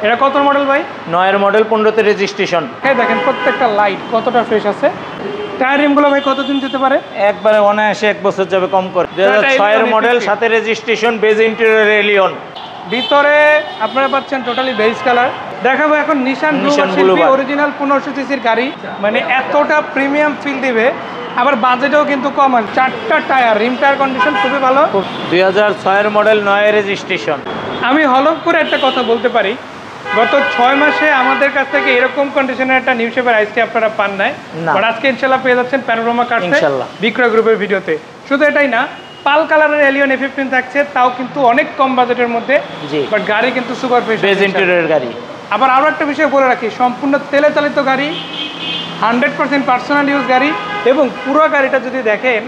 এটা কত মডেল ভাই? 9 এর মডেল, 15তে রেজিস্ট্রেশন। এই দেখেন প্রত্যেকটা লাইট কতটা ফ্রেশ আছে। টায়ার রিমগুলো ভাই কতদিন যেতে পারে? একবারে অনায়াসে 1 বছর যাবে কম করে। 2006 এর মডেল, সাথে রেজিস্ট্রেশন, বেজ ইন্টেরিয়র এলিয়ন। ভিতরে আপনারা পাচ্ছেন টোটালি বেজ কালার। দেখাবো এখন নিশান ব্লু অরিজিনাল 1500 সিসির গাড়ি, মানে এতটা প্রিমিয়াম ফিল দিবে, আবার বাজেটও কিন্তু কম। 4টা টায়ার, রিম টায়ার কন্ডিশন খুবই ভালো। 2006 এর মডেল, 9 এর রেজিস্ট্রেশন। আমি হলফ করে একটা কথা বলতে পারি, গত 6 মাসে আমাদের কাছ থেকে এরকম কন্ডিশনের একটা নিউ শেপের আইসটি আপনারা পান নাই, বাট আজকে ইনশাআল্লাহ পেয়ে যাচ্ছেন প্যানোরামা কার্সে ইনশাআল্লাহ বিক্রয় গ্রুপের ভিডিওতে। শুধু এটাই না, পাল কালারের এলিয়ন A15 থাকছে, তাও কিন্তু অনেক কম বাজেটের মধ্যে, বাট গাড়ি কিন্তু সুপার ফ্রেশ, বেজ ইন্টেরিয়র গাড়ি। আবার আরও একটা বিষয় বলে রাখি, সম্পূর্ণ তেলে চালিত গাড়ি, 100% পার্সোনাল ইউজ গাড়ি। এবং পুরো গাড়িটা যদি দেখেন,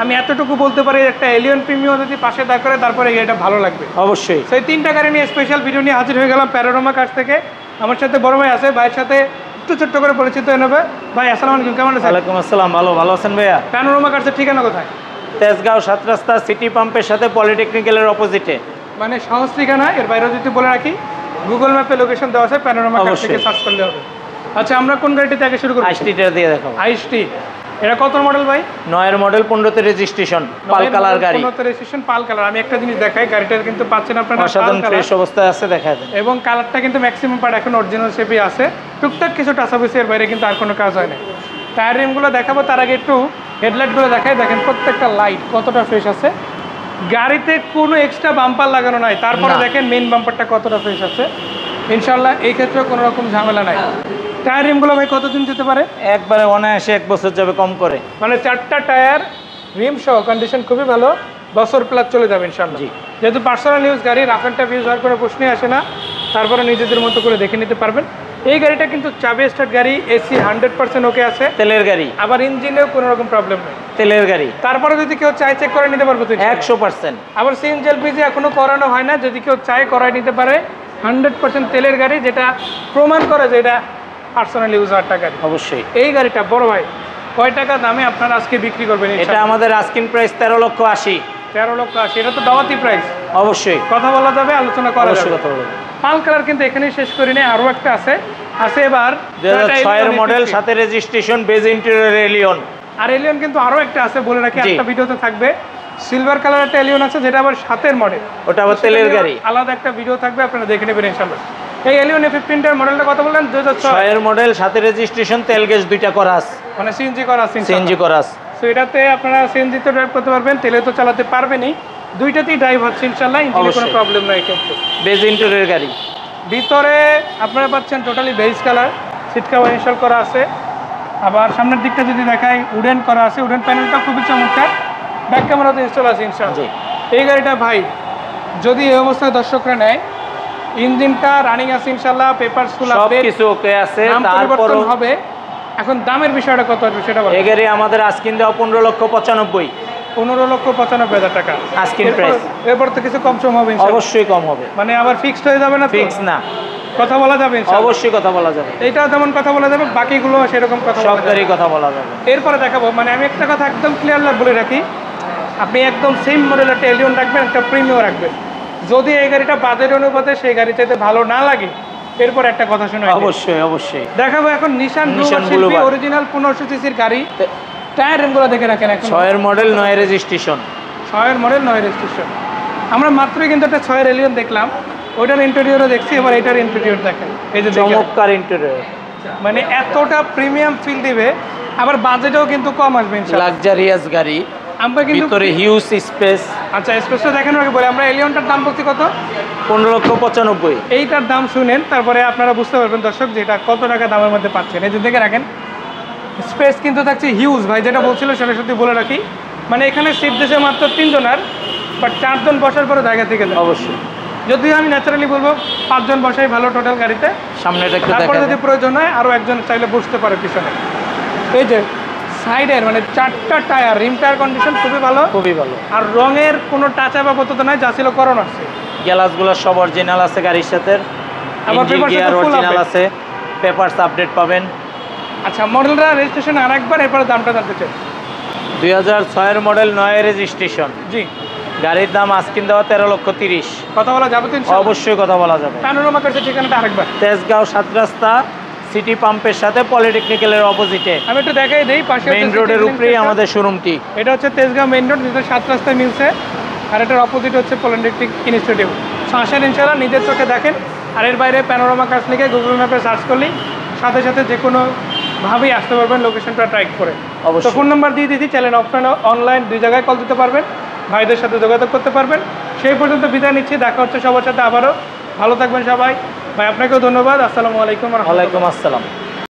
আমি এতটুকু বলতে পারি, একটা এলিয়ন প্রিমিয়াম যদি পাশে দাঁড় করে, তারপরে এটা ভালো লাগবে অবশ্যই। সেই 3টা গাড়ি নিয়ে স্পেশাল ভিডিও নিয়ে হাজির হয়ে গেলাম প্যানোরামা কার্স থেকে। আমার সাথে বড় ভাই আছে, ভাইয়ের সাথে একটু ছোট্ট করে পরিচিত হয়ে নেবে। ভাই আসসালামু আলাইকুম, কেমন আছেন? ওয়ালাইকুম আসসালাম, ভালো আছেন ভাইয়া? প্যানোরামা কার্সের ঠিকানা কোথায়? তেজগাঁও 7 রাস্তা, সিটি পাম্পের সাথে পলিটেকনিক্যালের অপোজিটে। মানে সহজ ঠিকানা। এর বাইরে যদি বলে রাখি, গুগল ম্যাপে লোকেশন দেওয়া আছে, প্যানোরামা কার্স থেকে সার্চ করলে হবে। আচ্ছা, আমরা কোন গাড়িটা থেকে শুরু করব? আইসটিটা দিয়ে দেখাবো। আইসটি, এটা কত মডেল ভাই? 9 এর মডেল, 15তে রেজিস্ট্রেশন, পাল কালার গাড়ি। 15তে রেজিস্ট্রেশন, পাল কালার। আমি একটা জিনিস দেখাই, গাড়িটার কিন্তু পাচ্ছেন আপনারা অসাধারণ ফ্রেশ অবস্থায় আছে, দেখায় দেন। এবং কালারটা কিন্তু ম্যাক্সিমাম পার্ট এখন অরিজিনাল শেপে আছে, টুকটাক কিছু টাচাপিসের বাইরে কিন্তু আর কোনো কাজ হয় না। টায়ার রিমগুলো দেখাবো, তার আগে একটু হেডলাইটগুলো দেখাই। দেখেন প্রত্যেকটা লাইট কতটা ফ্রেশ আছে, গাড়িতে কোনো এক্সট্রা বাম্পার লাগানো নাই, তারপরে দেখেন মেইন বাম্পারটা কতটা ফ্রেশ আছে। ইনশাল্লাহ এই ক্ষেত্রে কোনো রকম ঝামেলা নাই। টায়ার রিমগুলো ভাই কতদিন যেতে পারে? একবারে অনায়াসে 1 বছর যাবে কম করে। মানে 4টা টায়ার রিম সহ কন্ডিশন খুবই ভালো, বছর প্লাস চলে যাবে ইনশাল্লাহ। যেহেতু পার্সোনাল ইউজ গাড়ি, রাফ অ্যান্ড টাফ ইউজ হওয়ার কোনো প্রশ্নই আসে না, তারপরে নিজেদের মতো করে দেখে নিতে পারবেন। এই গাড়িটা কিন্তু চাবি স্টার্ট গাড়ি, এসি 100% ওকে আছে, তেলের গাড়ি, আবার ইঞ্জিনেও কোনো রকম প্রবলেম নেই, তেলের গাড়ি। তারপরে যদি কেউ চায় চেক করে নিতে পারবে তো 100%। আবার সিএনজি এলপিজি এখনো করানো হয় না, যদি কেউ চায় করাই নিতে পারে। 100% তেলের গাড়ি, যেটা প্রমাণ করে যে এটা পার্সোনাল ইউজ একটা গাড়ি। অবশ্যই। এই গাড়িটা বড় ভাই কয় টাকা দামে আপনারা আজকে বিক্রি করবেন? এটা আমাদের আস্কিং প্রাইস 13,80,000। 13,80,000, এটা তো দাওয়াতি প্রাইস। অবশ্যই কথা বলা যাবে, আলোচনা করা যাবে। কথা বলবো। পাল কালার কিন্তু এখানেই শেষ করি নাই, আরও একটা আছে এবার 2006 এর মডেল, সাথে রেজিস্ট্রেশন, বেজ ইন্টেরিয়র এলিয়ন। আর এলিয়ন কিন্তু আরও একটা আছে, বলে রাখি একটা ভিডিওতে থাকবে। সিলভার কালার একটা এলিয়ন আছে, যেটা আবার 7 মডেল, ওটা আবার তেলের গাড়ি, আলাদা একটা ভিডিও থাকবে, আপনারা দেখে নেবেন ইনশাআল্লাহ। এই এলিয়ন A15 মডেলটা কত বললেন? 2006 এর মডেল, সাথে রেজিস্ট্রেশন, তেল গ্যাস দুইটা করা আছে, মানে সিএনজি করা আছে। সিএনজি করা আছে। সো এটাতে আপনারা সিএনজি তো ড্রাইভ করতে পারবেন, তেলে তো চালাতে পারবেনই, দুইটাতেই ড্রাইভ হচ্ছে ইনশাআল্লাহ, ইঞ্জিনে কোনো প্রবলেম নাই কিন্তু। বেজ ইন্টেরিয়র গাড়ি। ভিতরে আপনারা পাচ্ছেন totally beige colour, seat cover install করা আছে। আবার সামনের দিকটা যদি দেখাই, উডেন করা আছে, উডেন প্যানেলটা খুবই চমৎকার, ব্যাক ক্যামেরাতে ইনস্টল আছে ইনশাআল্লাহ। এই গাড়িটা ভাই যদি এই অবস্থায় দর্শকরা নেয়, ইঞ্জিনটা রানিং আছে ইনশাআল্লাহ, পেপারস ফুল আপডেট, সবকিছু ওকে আছে, তারপর হবে। এখন দামের বিষয়টা কত আসবে সেটা বলুন। এই গাড়ি আমাদের আস্কিং দাও 15,95,000। 15,95,000 টাকা আস্কিং প্রাইস। এরপর তো কিছু কম সম হবে ইনশাআল্লাহ? অবশ্যই কম হবে। মানে আবার ফিক্সড হয়ে যাবে না? ফিক্স না, কথা বলা যাবে ইনশাআল্লাহ? অবশ্যই কথা বলা যাবে। এইটাও তেমন কথা বলা যাবে, বাকিগুলো সেরকম কথা, সব গাড়ি কথা বলা যাবে। এরপরে দেখাবো। মানে আমি একটা কথা একদম ক্লিয়ার বলে রাখি, আপনি একদম সেম মডেল একটা এলিয়ন রাখবেন, একটা প্রিমিয়াম রাখবেন। যদি এই গাড়িটা বাজেট অনুপাতে সেই গাড়ি চাইতে ভালো না লাগে, এরপর একটা কথা শুনে অবশ্যই দেখাবো এখন নিশান ব্লু অরিজিনাল 1500 সিসির গাড়ি। টায়ার রিমগুলো দেখে রাখেন, এখন 6 এর মডেল, 9 এর রেজিস্ট্রেশন। 6 এর মডেল, 9 রেজিস্ট্রেশন। আমরা মাত্রই কিন্তু একটা 6 এর এলিয়ন দেখলাম, ওইটার ইন্টেরিয়রও দেখছি, এবার এটার ইন্টেরিয়র দেখেন। এই যে চমৎকার ইন্টেরিয়র, মানে এতটা প্রিমিয়াম ফিল দিবে, আবার বাজেটও কিন্তু কম আসবে ইনশাআল্লাহ। লাক্সারিয়াস গাড়ি, আমরা কিন্তু ভিতরে হিউজ স্পেস। আচ্ছা, স্পেসটা দেখানোর আগে বলি, আমরা এলিয়নটার দাম বলছি কত? 15,95,000। এইটার দাম শুনেন, তারপরে আপনারা বুঝতে পারবেন দর্শক যে এটা কত টাকা দামের মধ্যে পাচ্ছেন। এই যে দেখে রাখেন, স্পেস কিন্তু থাকছে হিউজ ভাই, যেটা বলছিল সেটা সত্যি বলে রাখি। মানে এখানে সিট দেশে মাত্র 3 জনের, বাট 4 জন বসার পরে জায়গা থেকে যায়। অবশ্যই, যদিও আমি ন্যাচারালি বলবো 5 জন বসাই ভালো টোটাল গাড়িতে। সামনেটা একটু তারপরে যদি প্রয়োজন হয় আরও একজন চাইলে বসতে পারে পিছনে। এই যে সাইডের মানে 4টা টায়ার, রিম টায়ার কন্ডিশন খুবই ভালো, আর রঙের কোনো টাচ আপ আপাতত নাই, যা ছিল করানো আছে। গ্লাসগুলো সব অরিজিনাল আছে গাড়ির সাথে, আবার পেপারস অরিজিনাল আছে, পেপারস আপডেট পাবেন। আচ্ছা, মডেলটা রেজিস্ট্রেশন আরেকবার, এরপরে দামটা জানতে চাই। 2006 এর মডেল, 9 এর রেজিস্ট্রেশন। জি, গাড়ির দাম আজকিন দেওয়া 13,30,000। কথা বলা যাবে তো ইনশাআল্লাহ? অবশ্যই কথা বলা যাবে। প্যানোরামা কার্সের ঠিকানাটা আরেকবার। তেজগাঁও 7 রাস্তা সিটি পাম্পের সাথে পলিটেকনিক্যালের অপোজিটে, আমি একটু দেখাই দেই, পাশে মেইন রোডের উপরেই আমাদের শোরুমটি। এটা হচ্ছে তেজগাঁও মেইন রোড, যেটা 7 রাস্তায় মিলছে, আর এটার অপোজিট হচ্ছে পলিটেকনিক ইনস্টিটিউট। আসেন ইনশাআল্লাহ, নিজের চোখে দেখেন। আর এর বাইরে প্যানোরামা কার্স লিখে গুগল ম্যাপে সার্চ করলেই সাথে সাথে যে কোনো ভাবেই আসতে পারবেন লোকেশনটা ট্র্যাক করে। তো অবশ্যই। ফোন নাম্বার দিয়ে দিয়েছি, চ্যানেল অফলাইন অনলাইন 2 জায়গায় কল দিতে পারবেন, ভাইদের সাথে যোগাযোগ করতে পারবেন। সেই পর্যন্ত বিদায় নিচ্ছি, দেখা হচ্ছে সবার সাথে আবারও। ভালো থাকবেন সবাই। ভাই আপনাকেও ধন্যবাদ। আসসালামু আলাইকুম। ওয়ালাইকুম আসসালাম।